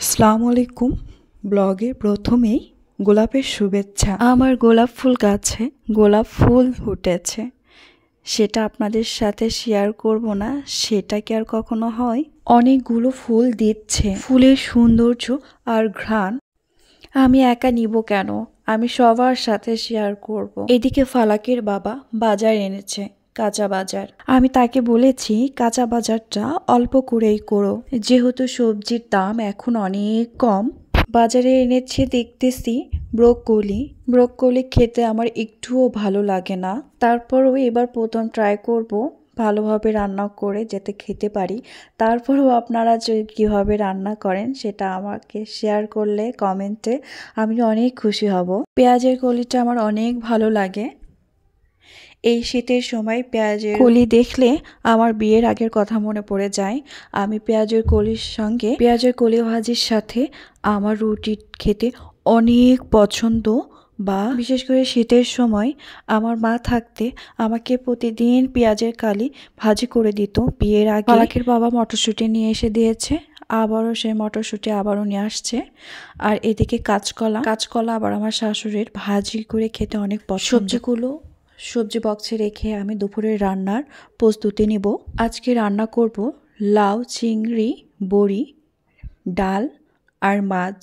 আসসালামু আলাইকুম। ব্লগের প্রথমেই গোলাপের শুভেচ্ছা। আমার গোলাপ ফুল গাছে গোলাপ ফুল ফুটেছে, সেটা আপনাদের সাথে শেয়ার করব না, সেটা কি আর কখনো হয়? অনেকগুলো ফুল দিচ্ছে, ফুলের সৌন্দর্য আর ঘ্রাণ আমি একা নিব কেন, আমি সবার সাথে শেয়ার করব। এদিকে ফালাকের বাবা বাজার এনেছে, কাঁচা বাজার। আমি তাকে বলেছি কাঁচা বাজারটা অল্প করেই করো, যেহেতু সবজির দাম এখন অনেক কম। বাজারে এনেছে দেখতেছি ব্রোকলি। ব্রোকলি খেতে আমার একটুও ভালো লাগে না, তারপরও এবার প্রথম ট্রাই করব ভালোভাবে রান্না করে যাতে খেতে পারি। তারপরেও আপনারা যে কীভাবে রান্না করেন সেটা আমাকে শেয়ার করলে কমেন্টে আমি অনেক খুশি হব। পেঁয়াজের কলিটা আমার অনেক ভালো লাগে। এই শীতের সময় পেঁয়াজের কলি দেখলে আমার বিয়ের আগের কথা মনে পড়ে যায়। আমি পেঁয়াজের কলির সঙ্গে পেঁয়াজের কলি ভাজির সাথে আমার রুটি খেতে অনেক পছন্দ, বা বিশেষ করে শীতের সময় আমার মা থাকতে আমাকে প্রতিদিন পেঁয়াজের কালি ভাজি করে দিত বিয়ের আগে। ফালাকের বাবা মটরশুঁটি নিয়ে এসে দিয়েছে, আবারও সেই মটরশুঁটি আবারও নিয়ে আসছে। আর এদিকে কাঁচকলা আবার আমার শাশুড়ির ভাজি করে খেতে অনেক পছন্দ। সবজি বক্সে রেখে আমি দুপুরের রান্নার প্রস্তুতি নেব। আজকে রান্না করব লাউ, চিংড়ি, বড়ি, ডাল আর মাছ।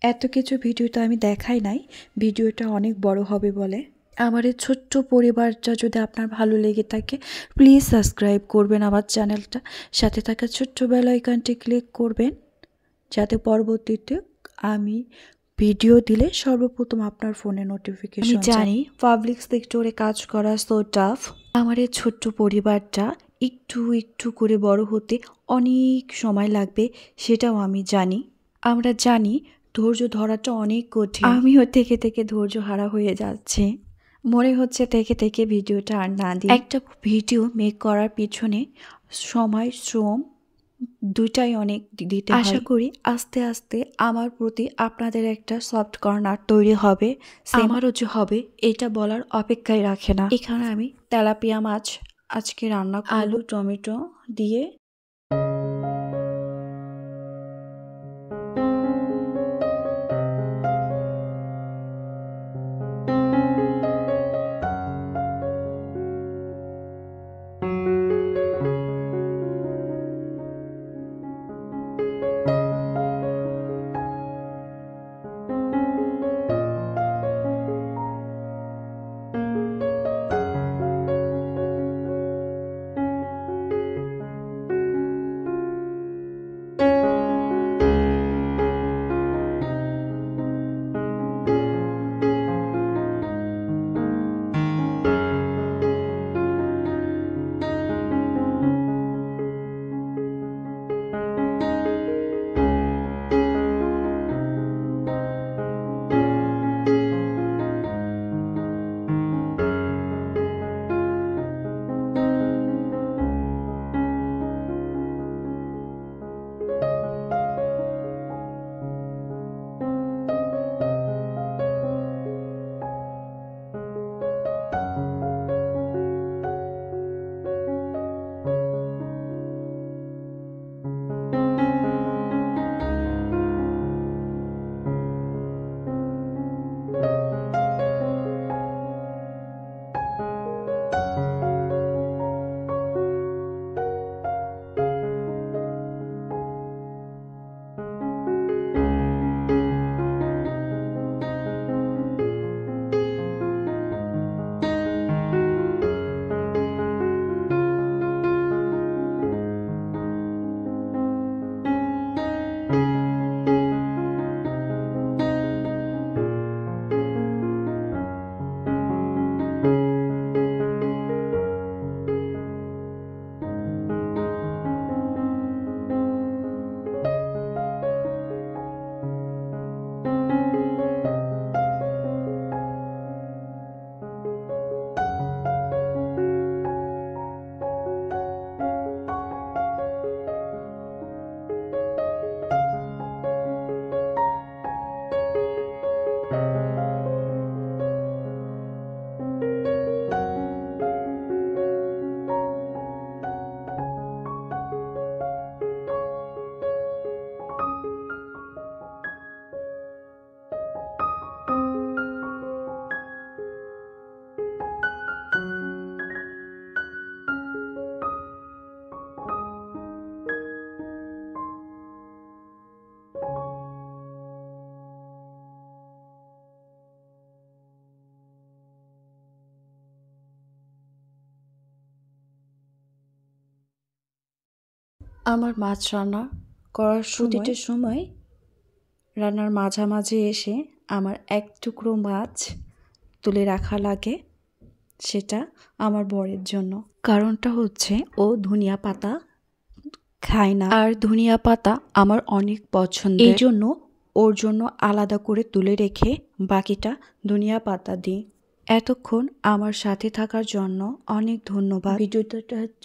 এত কিছু ভিডিওতে আমি দেখাই নাই, ভিডিওটা অনেক বড় হবে বলে। আমার এই ছোট্ট পরিবারটা যদি আপনার ভালো লেগে থাকে প্লিজ সাবস্ক্রাইব করবেন আমার চ্যানেলটা, সাথে থাকা ছোট্ট বেল আইকনটি ক্লিক করবেন যাতে পরবর্তীতে আমি ভিডিও দিলে সর্বপ্রথম আপনার ফোনে নোটিফিকেশন। আমি জানি পাবলিক সেক্টরে কাজ করা সো টাফ। আমার এই ছোট্ট পরিবারটা একটু একটু করে বড় হতে অনেক সময় লাগবে, সেটাও আমি জানি। আমরা জানি ধৈর্য ধরাটা অনেক কঠিন। আমিও থেকে থেকে ধৈর্য হারা হয়ে যাচ্ছে, মনে হচ্ছে থেকে থেকে ভিডিওটা আর না দিই। একটা ভিডিও মেক করার পিছনে সময়, শ্রম দুইটাই অনেক দিতে হয়। আশা করি আস্তে আস্তে আমার প্রতি আপনাদের একটা সফট কর্নার তৈরি হবে, আমারও যে হবে এটা বলার অপেক্ষায় রাখে না। এখানে আমি তেলাপিয়া মাছ আজকে রান্না করব আলু টমেটো দিয়ে। আমার মাছ রান্না করার প্রতিটা সময় রান্নার মাঝামাঝি এসে আমার এক টুকরো মাছ তুলে রাখা লাগে, সেটা আমার বরের জন্য। কারণটা হচ্ছে ও ধনিয়া পাতা খায় না, আর ধনিয়া পাতা আমার অনেক পছন্দ, এই জন্য ওর জন্য আলাদা করে তুলে রেখে বাকিটা ধনিয়া পাতা দিই। এতক্ষণ আমার সাথে থাকার জন্য অনেক ধন্যবাদ। ভিডিওটা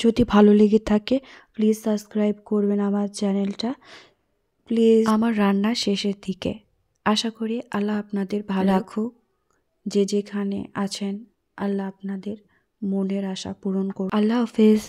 যদি ভালো লেগে থাকে প্লিজ সাবস্ক্রাইব করবেন আমার চ্যানেলটা, প্লিজ। আমার রান্না শেষের দিকে, আশা করি আল্লাহ আপনাদের ভালো রাখুক। যে যেখানে আছেন আল্লাহ আপনাদের মনের আশা পূরণ করুন। আল্লাহ হাফেজ।